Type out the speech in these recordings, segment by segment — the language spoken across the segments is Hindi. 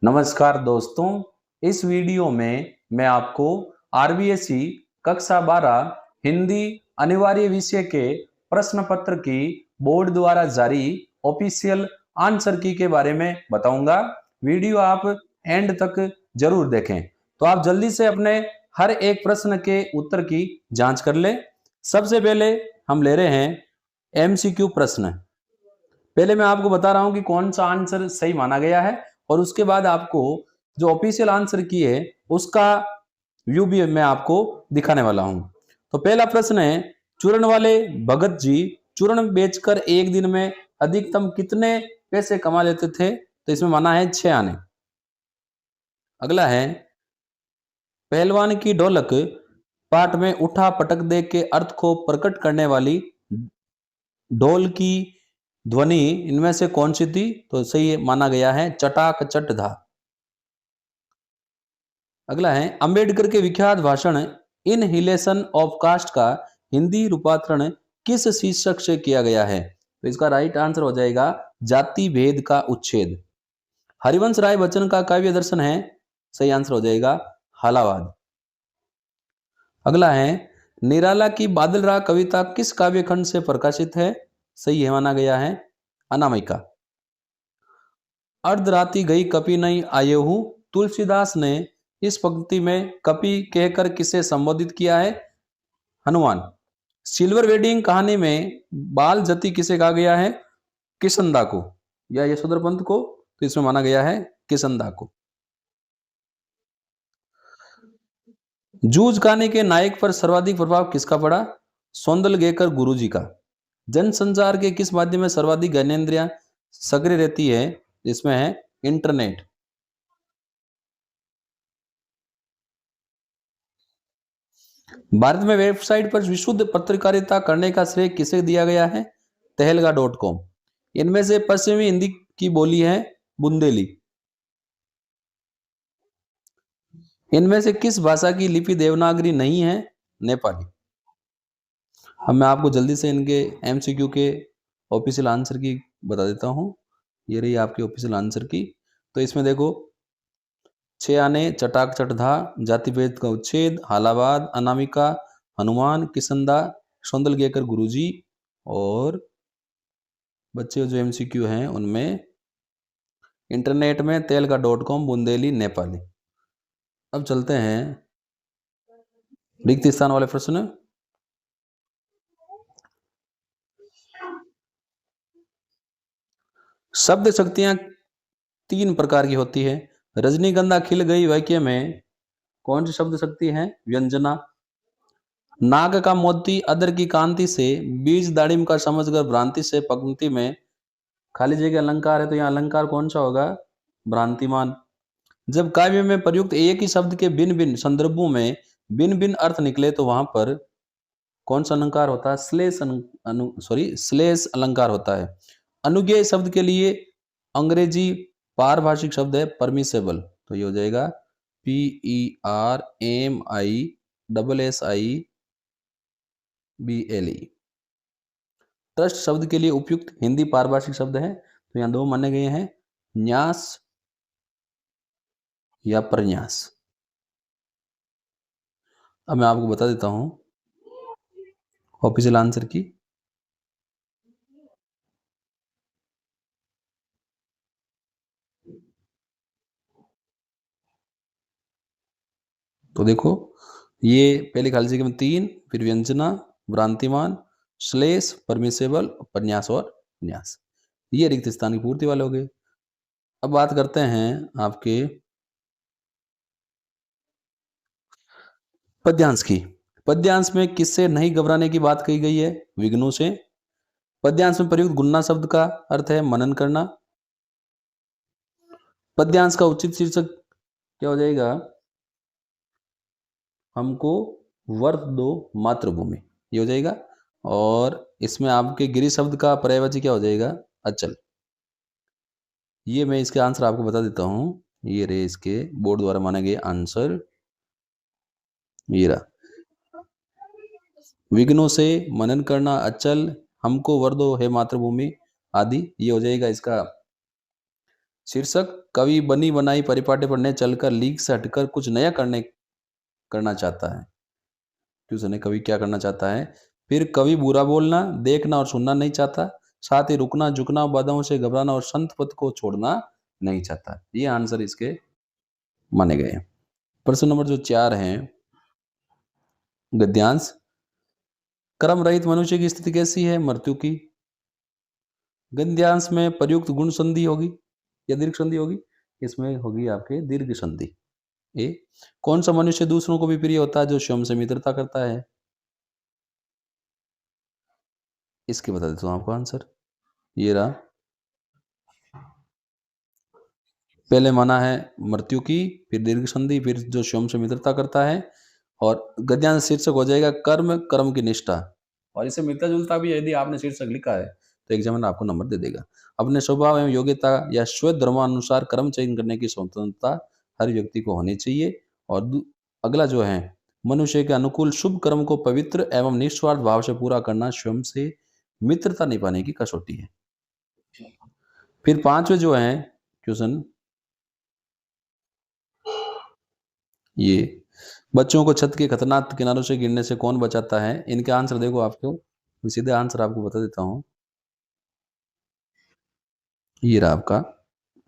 नमस्कार दोस्तों, इस वीडियो में मैं आपको आरबीएसई कक्षा 12 हिंदी अनिवार्य विषय के प्रश्न पत्र की बोर्ड द्वारा जारी ऑफिशियल आंसर की के बारे में बताऊंगा। वीडियो आप एंड तक जरूर देखें। तो आप जल्दी से अपने हर एक प्रश्न के उत्तर की जांच कर लें। सबसे पहले हम ले रहे हैं एमसीक्यू प्रश्न। पहले मैं आपको बता रहा हूं कि कौन सा आंसर सही माना गया है और उसके बाद आपको जो ऑफिशियल आंसर की है उसका व्यू भी मैं आपको दिखाने वाला हूं। तो पहला प्रश्न है, चूरण वाले भगत जी चूरण बेचकर एक दिन में अधिकतम कितने पैसे कमा लेते थे? तो इसमें माना है 6 आने। अगला है, पहलवान की ढोलक पाठ में उठा पटक दे के अर्थ को प्रकट करने वाली ढोल की ध्वनि इनमें से कौन सी थी? तो सही माना गया है चटाक चट धा। अगला है, अंबेडकर के विख्यात भाषण इनहिलेशन ऑफ कास्ट का हिंदी रूपांतरण किस शीर्षक से किया गया है? तो इसका राइट आंसर हो जाएगा जाति भेद का उच्छेद। हरिवंश राय बच्चन का काव्य दर्शन है, सही आंसर हो जाएगा हालावाद। अगला है, निराला की बादल राग कविता किस काव्य खंड से प्रकाशित है? सही है माना गया है अनामिका। अर्धराति गई कपि नहीं आये हूं, तुलसीदास ने इस पंक्ति में कपि कहकर किसे संबोधित किया है? हनुमान। सिल्वर वेडिंग कहानी में बाल जति किसे कहा गया है? किशनदा को या यशोधर पंत को? तो इसमें माना गया है किशनदा को। जूझ कहानी के नायक पर सर्वाधिक प्रभाव किसका पड़ा? सौंदलगेकर गुरुजी का। जनसंचार के किस माध्यम में सर्वाधिक ज्ञानेंद्रियां सक्रिय रहती है? इसमें है इंटरनेट। भारत में वेबसाइट पर विशुद्ध पत्रकारिता करने का श्रेय किसे दिया गया है? तहलका.com। इनमें से पश्चिमी हिंदी की बोली है बुंदेली। इनमें से किस भाषा की लिपि देवनागरी नहीं है? नेपाली। अब मैं आपको जल्दी से इनके एमसीक्यू के ऑफिशियल आंसर की बता देता हूं। ये रही आपकी ऑफिशियल आंसर की। तो इसमें देखो, 6 आने चटाक चटधा, जाति भेद का उच्छेद, हालाबाद, अनामिका, हनुमान, किसंदा, सौंदलगेकर गुरुजी और बच्चे जो एमसीक्यू हैं उनमें इंटरनेट में तहलका.com, बुंदेली, नेपाली। अब चलते हैं रिक्त स्थान वाले प्रश्न। शब्द शक्तियां 3 प्रकार की होती है। रजनीगंधा खिल गई वाक्य में कौन सी शब्द शक्ति है? व्यंजना। नाग का मोती अदर की कांति से, बीज दाड़िम का समझकर भ्रांति से पंक्ति में खाली जगह अलंकार है, तो यहाँ अलंकार कौन सा होगा? भ्रांतिमान। जब काव्य में प्रयुक्त एक ही शब्द के भिन्न भिन्न संदर्भों में भिन्न भिन्न अर्थ निकले तो वहां पर कौन सा अलंकार होता है? श्लेष अलंकार होता है। अनुज्ञेय शब्द के लिए अंग्रेजी पारभाषिक शब्द है परमिसेबल, तो ये हो जाएगा PERMISSIBLE। ट्रस्ट शब्द के लिए उपयुक्त हिंदी पारभाषिक शब्द है, तो यहाँ 2 माने गए हैं, न्यास या प्रन्यास। अब मैं आपको बता देता हूं ऑफिशियल आंसर की। तो देखो, ये पहले खाली जगह में 3, फिर व्यंजना, भ्रांतिमान, श्लेष, परमिसेबल, प्रन्यास और न्यास। ये रिक्त स्थान की पूर्ति वाले हो गए। अब बात करते हैं आपके पद्यांश की। पद्यांश में किससे नहीं घबराने की बात कही गई है? विघ्नों से। पद्यांश में प्रयुक्त गुन्ना शब्द का अर्थ है मनन करना। पद्यांश का उचित शीर्षक क्या हो जाएगा? हमको वर्त दो मातृभूमि, ये हो जाएगा। और इसमें आपके गिरि शब्द का पर्यायवाची क्या हो जाएगा? अचल। ये मैं इसके आंसर आपको बता देता हूं। ये रहे इसके बोर्ड द्वारा माने गए आंसर। ये रहा, विघ्नों से, मनन करना, अचल, हमको वर दो है मातृभूमि आदि, ये हो जाएगा इसका शीर्षक कवि बनी बनाई परिपाटी पढ़ने चलकर लीक से हटकर कुछ नया करना चाहता है। ट्यूशन है, कवि क्या करना चाहता है। फिर कवि बुरा बोलना, देखना और सुनना नहीं चाहता, साथ ही रुकना झुकना, बाधाओं से घबराना और संत पद को छोड़ना नहीं चाहता। ये आंसर इसके माने गए हैं। प्रश्न नंबर जो 4 है, गद्यांश, कर्म रहित मनुष्य की स्थिति कैसी है? मृत्यु की। गद्यांश में प्रयुक्त गुण संधि होगी या दीर्घ संधि होगी? इसमें होगी आपके दीर्घ संधि। ए, कौन सा मनुष्य दूसरों को भी प्रिय होता है? जो स्वयं से मित्रता करता है। इसके बता देता हूं आपको आंसर, ये रहा। पहले माना है मृत्यु की, फिर दीर्घ संधि, फिर जो स्वयं से मित्रता करता है, और गद्यांश शीर्षक हो जाएगा कर्म, कर्म की निष्ठा। और इसे मिलता जुलता भी यदि आपने शीर्षक लिखा है तो एग्जामिनर आपको नंबर दे देगा। अपने स्वभाव एवं योग्यता या स्वधर्मानुसार कर्म चयन करने की स्वतंत्रता हर व्यक्ति को होनी चाहिए। और अगला जो है, मनुष्य के अनुकूल शुभ कर्म को पवित्र एवं निस्वार्थ भाव से पूरा करना स्वयं से मित्रता निभाने की कसौटी है। फिर 5वें जो है क्वेश्चन, ये बच्चों को छत के खतरनाक किनारों से गिरने से कौन बचाता है? इनके आंसर देखो आपको, मैं सीधे आंसर आपको बता देता हूं। ये रहा आपका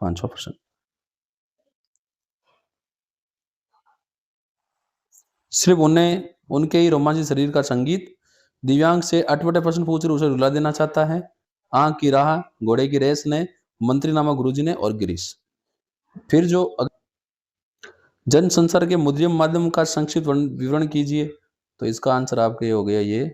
5वां प्रश्न। सिर्फ उन्हें उनके ही रोमांचित शरीर का संगीत। दिव्यांग से अटपटे प्रश्न पूछ उसे रुला देना चाहता है। आंख की राह, घोड़े की रेस ने, मंत्री नामक गुरुजी ने और गिरीश। फिर जो जन संसार के मुद्रिम माध्यम का संक्षिप्त विवरण कीजिए। तो इसका आंसर आपके हो गया ये,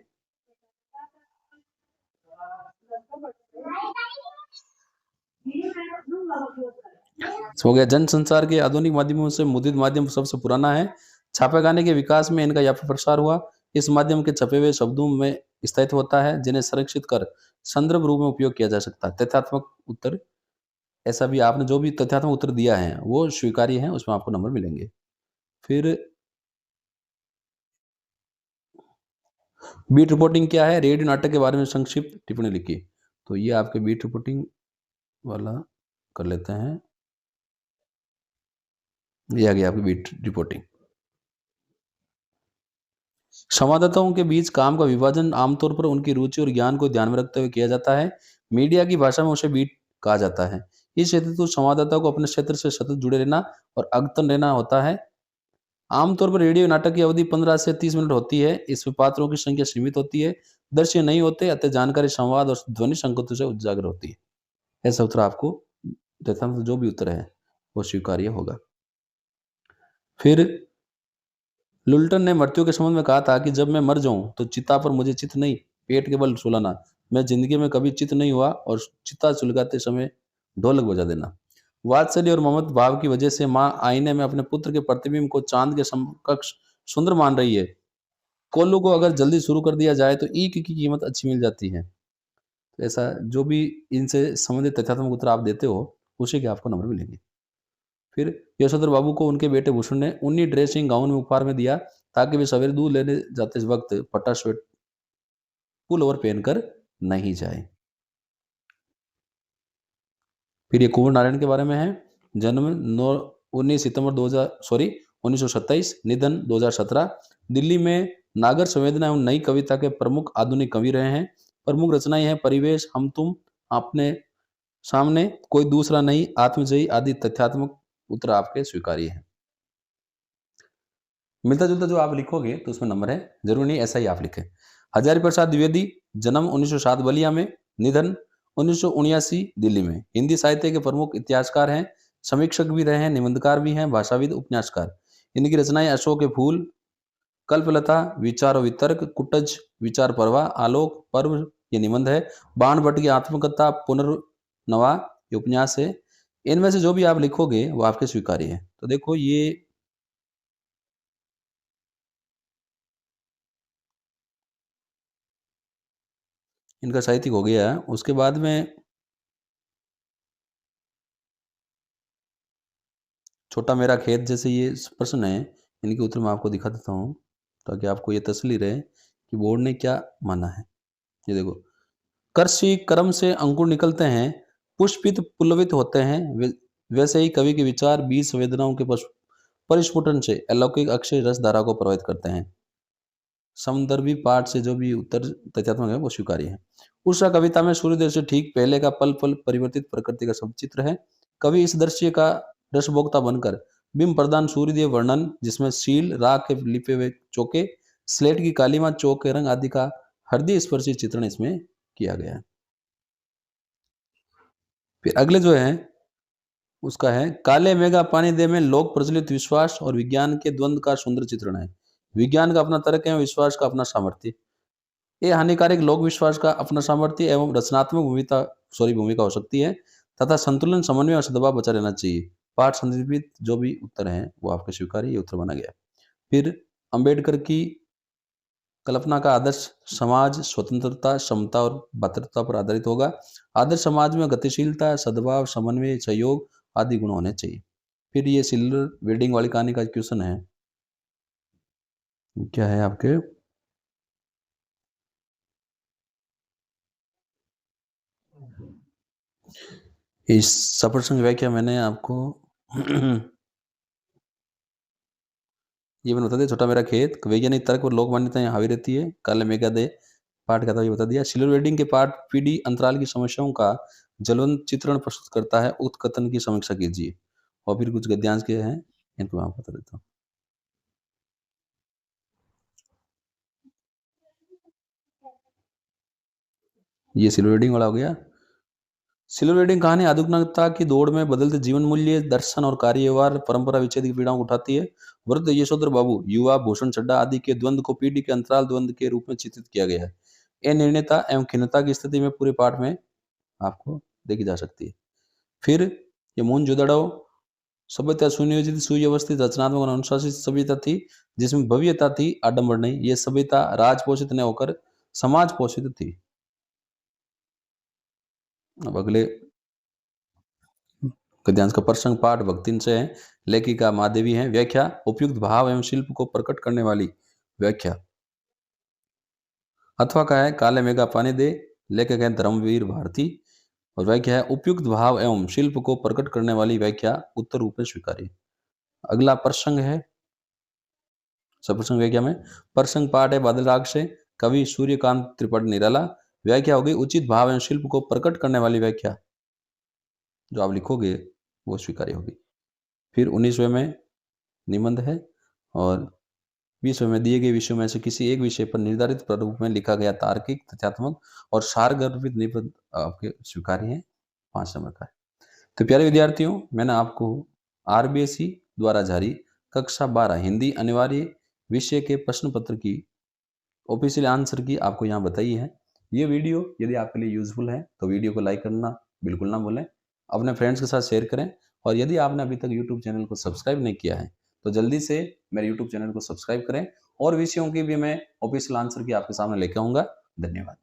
हो गया जनसंचार के आधुनिक माध्यमों से मुद्रित माध्यम सबसे पुराना है। छापेखाने के विकास में इनका व्यापक प्रसार हुआ। इस माध्यम के छपे हुए शब्दों में स्थित होता है जिन्हें संरक्षित कर संदर्भ रूप में उपयोग किया जा सकता है। तथ्यात्मक उत्तर, ऐसा भी आपने जो भी तथ्यात्मक उत्तर दिया है वो स्वीकार्य है, उसमें आपको नंबर मिलेंगे। फिर बीट रिपोर्टिंग क्या है? रेडियो नाटक के बारे में संक्षिप्त टिप्पणी लिखी। तो ये आपके बीट रिपोर्टिंग वाला कर लेते हैं। ये आ गया आपकी बीट रिपोर्टिंग। संवाददाताओं के बीच काम का विभाजन आमतौर पर उनकी रुचि और ज्ञान को ध्यान में रखते हुए किया जाता है। मीडिया की भाषा में उसे बीट कहा जाता है। इस हेतु संवाददाता को अपने क्षेत्र से सतत जुड़े रहना और अद्यतन रहना होता है। आमतौर पर रेडियो नाटक की अवधि 15 से 30 मिनट होती है। इसमें पात्रों की संख्या सीमित होती है, दृश्य नहीं होते, अतः जानकारी संवाद और ध्वनि संकेतों से उजागर होती है। ऐसा उत्तर आपको देता हूं, तो जो भी उत्तर है वो स्वीकार्य होगा। फिर लुल्टन ने मृत्यु के संबंध में कहा था कि जब मैं मर जाऊं तो चिता पर मुझे चित नहीं, पेट के बल सुलाना। मैं जिंदगी में कभी चित नहीं हुआ और चिता सुलगाते समय ढोलक बजा देना। वात्सल्य और ममता भाव की वजह से माँ आईने में अपने पुत्र के प्रतिबिंब को चांद के समकक्ष सुंदर मान रही है। कोल्लू को अगर जल्दी शुरू कर दिया जाए तो ईक की कीमत अच्छी मिल जाती है। तो ऐसा जो भी इनसे संबंधित तथ्यात्मक उत्तर आप देते हो उसी के आपको नंबर मिलेंगे। फिर यशोधर बाबू को उनके बेटे भूषण ने उन्नी ड्रेसिंग गाउन में उपहार में दिया ताकि वे सवेरे दूध लेने जाते वक्त फटा स्वेट पुल ओवर पहनकर नहीं जाए। फिर ये कुंवर नारायण के बारे में है। जन्म 19 सितंबर 1927, निधन 2017। दिल्ली में नागर संवेदना एवं नई कविता के प्रमुख आधुनिक कवि रहे हैं। प्रमुख रचनाएं हैं परिवेश, हम तुम, अपने सामने, कोई दूसरा नहीं, आत्मजयी आदि। तथ्यात्मक उत्तर आपके स्वीकार्य है। मिलता जुलता जो आप लिखोगे तो उसमें नंबर है, जरूरी नहीं ऐसा ही आप लिखें। हजारी प्रसाद द्विवेदी, जन्म 1907 बलिया में, निधन 1979 दिल्ली में। हिंदी साहित्य के प्रमुख इतिहासकार हैं, समीक्षक भी रहे हैं, निबंधकार भी हैं, भाषाविद, उपन्यासकार। इनकी रचनाएं अशोक के फूल, कल्पलता, विचार और वितर्क, कुटज, विचार परवा, आलोक पर्व ये निबंध है, बाण भट्ट की आत्मकथा, पुनर्नवा ये उपन्यास है। इनमें से जो भी आप लिखोगे वो आपके स्वीकार्य है। तो देखो ये इनका साहित्यिक हो गया। उसके बाद में छोटा मेरा खेत जैसे ये प्रश्न है, इनके उत्तर मैं आपको दिखा देता हूँ ताकि आपको ये तसल्ली रहे कि बोर्ड ने क्या माना है। ये देखो, कृषि कर्म से अंकुर निकलते हैं, पुष्पित पुलवित होते हैं, वे वैसे ही कवि के विचार 20 संवेदनाओं के परिस्फुटन से अलौकिक अक्षय रस धारा को प्रभावित करते हैं। सन्दर्भी पाठ से जो भी उत्तर तथ्यात्मक है वो स्वीकार्य है। उषा कविता में सूर्योदय से ठीक पहले का पल पल परिवर्तित प्रकृति का सब चित्र है। कवि इस दृश्य का रसभोक्ता बनकर बिंब प्रदान सूर्योदय वर्णन, जिसमें शील राख के लिपे हुए चौके, स्लेट की कालीमा, चौक के रंग आदि का हृदय स्पर्शी चित्रण इसमें किया गया है। फिर अगले जो है उसका है काले मेघा पानी दे में लोक प्रचलित विश्वास और विज्ञान के द्वंद्व का सुंदर चित्रण है। विज्ञान का अपना तर्क है, विश्वास का अपना सामर्थ्य। ये हानिकारक लोक विश्वास का अपना सामर्थ्य एवं रचनात्मक भूमिका हो सकती है तथा संतुलन, समन्वय और सद्भाव बचा रहना चाहिए। पाठ संदर्भित जो भी उत्तर हैं वो आपके स्वीकार्य ये उत्तर माना गया। फिर अंबेडकर की कल्पना का आदर्श समाज स्वतंत्रता, समता और भद्रता पर आधारित होगा। आदर्श समाज में गतिशीलता, सद्भाव, समन्वय, सहयोग आदि गुण होने चाहिए। फिर ये सिल्वर वेडिंग वाली कहानी का क्वेश्चन है, क्या है आपके इस सप्रसंग व्याख्या मैंने आपको ये मैंने बता दिया। छोटा मेरा खेत, वैज्ञानिक तर्क और लोक मान्यताएं हावी रहती है। काले मेघा दे पाठ का था ये बता दिया। सिल्वर वेडिंग के पाठ पीढ़ी अंतराल की समस्याओं का ज्वलंत चित्रण प्रस्तुत करता है। उक्त कथन की समीक्षा कीजिए। और फिर कुछ गद्यांश के हैं, इनको मैं आपको बता देता हूँ। ये सिल्वर वेडिंग वाला हो गया। सिल्वर वेडिंग कहानी आधुनिकता की दौड़ में बदलते जीवन मूल्य, दर्शन और कार्य व्यवहार, परंपरा विच्छेद की पीड़ाओं को उठाती है। वृद्ध यशोधर बाबू, युवा भूषण चड्डा आदि के द्वंद्व को पीढ़ी के अंतराल द्वंद्व के रूप में चित्रित किया गया है। अनिर्णयता एवं खिन्नता की स्थिति में पूरे पाठ में आपको देखी जा सकती है। फिर ये मोहनजोदड़ो सभ्यता सुनियोजित, सुव्यवस्थित, रचनात्मक और अनुशासित सभ्यता थी, जिसमें भव्यता थी, आडंबर नहीं। ये सभ्यता राज पोषित न होकर समाज पोषित थी। अब अगले गद्यांश का प्रसंग पाठ भक्तिन से है। लेखिका महादेवी है। व्याख्या उपयुक्त भाव एवं शिल्प को प्रकट करने वाली व्याख्या। अथवा का है काले मेघा पानी दे, लेखक है धर्मवीर भारती और व्याख्या है उपयुक्त भाव एवं शिल्प को प्रकट करने वाली व्याख्या उत्तर रूप में स्वीकार्य। अगला प्रसंग है सप्रसंग व्याख्या में। प्रसंग पाठ है बादल राग से, कवि सूर्यकांत त्रिपाठी निराला। व्याख्या होगी उचित भाव एवं शिल्प को प्रकट करने वाली व्याख्या जो आप लिखोगे वो स्वीकार्य होगी। फिर 19वें में निबंध है और 20वें में दिए गए विषयों में से किसी एक विषय पर निर्धारित प्रारूप में लिखा गया तार्किक, तथ्यात्मक और सारगर्भित निबंध आपके स्वीकार्य है। 5 नंबर का है। तो प्यारे विद्यार्थियों, मैंने आपको आरबीएसई द्वारा जारी कक्षा 12 हिंदी अनिवार्य विषय के प्रश्न पत्र की ऑफिशियल आंसर की आपको यहाँ बताई है। ये वीडियो यदि आपके लिए यूजफुल है तो वीडियो को लाइक करना बिल्कुल ना भूलें, अपने फ्रेंड्स के साथ शेयर करें और यदि आपने अभी तक यूट्यूब चैनल को सब्सक्राइब नहीं किया है तो जल्दी से मेरे यूट्यूब चैनल को सब्सक्राइब करें और विषयों की भी मैं ऑफिशियल आंसर की आपके सामने लेकर आऊँगा। धन्यवाद।